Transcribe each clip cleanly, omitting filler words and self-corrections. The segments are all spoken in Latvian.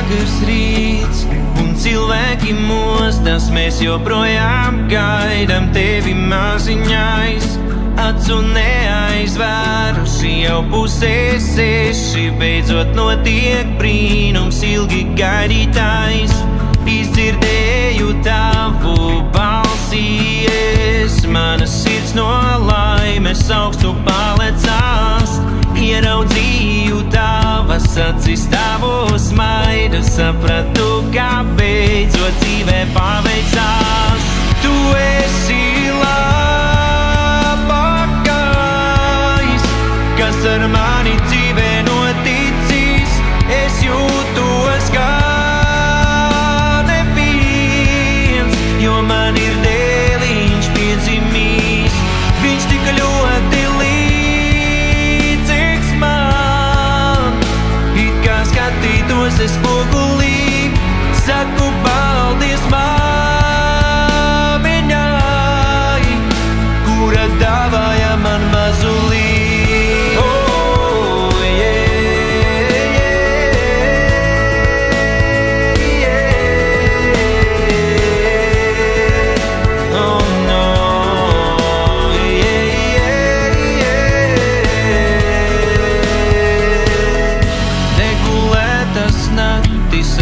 agrs rīts, un cilvēki mostas, mēs joprojām gaidam tevi maziņais. Acu neaizvēruši, jau pusē 6, beidzot notiek brīnums ilgi gaidītais. Izdzirdēju tavu balsi, mana sirds no laimes augstu palecās. Ieraudzīju tavas acis, tavu smaidu, sapratu, kā beidzot dzīvē paveicās. Tu esi labākais, kas ar mani dzīvē noticis. Es jūtos kā neviens, jo man ir dēliņš piedzimīs. Viņš tik ļoti līdzīgs man, it kā skatītos es spogulī. Saku paldies māmiņai, kura dāvāja man mazulī.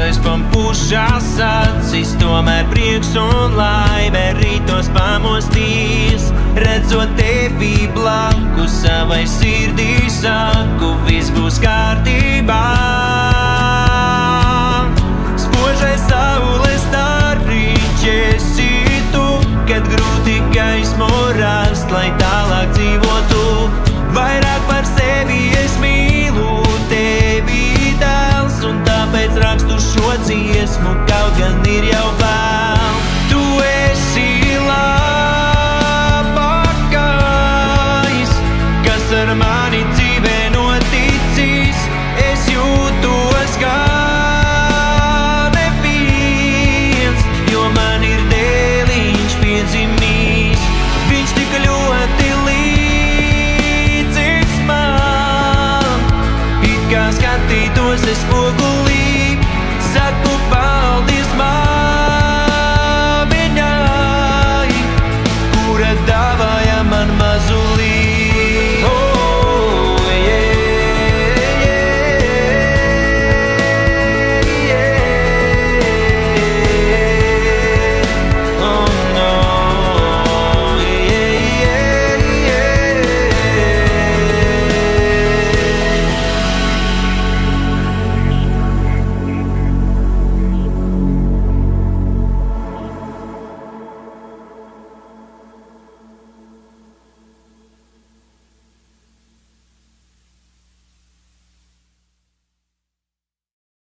Aizpampušās acis, tomēr prieks un laime rītos pamostīs. Redzot tevi blakus, savai sirdī saku, viss būs kārtībā. Spožais saules stariņš esi tu, kad grūti gaismu rast, lai tālāk dzīvotu. Vairāk par sevi es mīlu tevi, dēls, un tāpēc rakstu šo dziesmu, kaut gan ir jau vēl. Tu esi labākais, kas ar mani dzīvē noticis. Es jūtos kā neviens, jo man ir dēliņš piedzimīs. Viņš tik ļoti līdzīgs man, it kā skatītos es spogulī.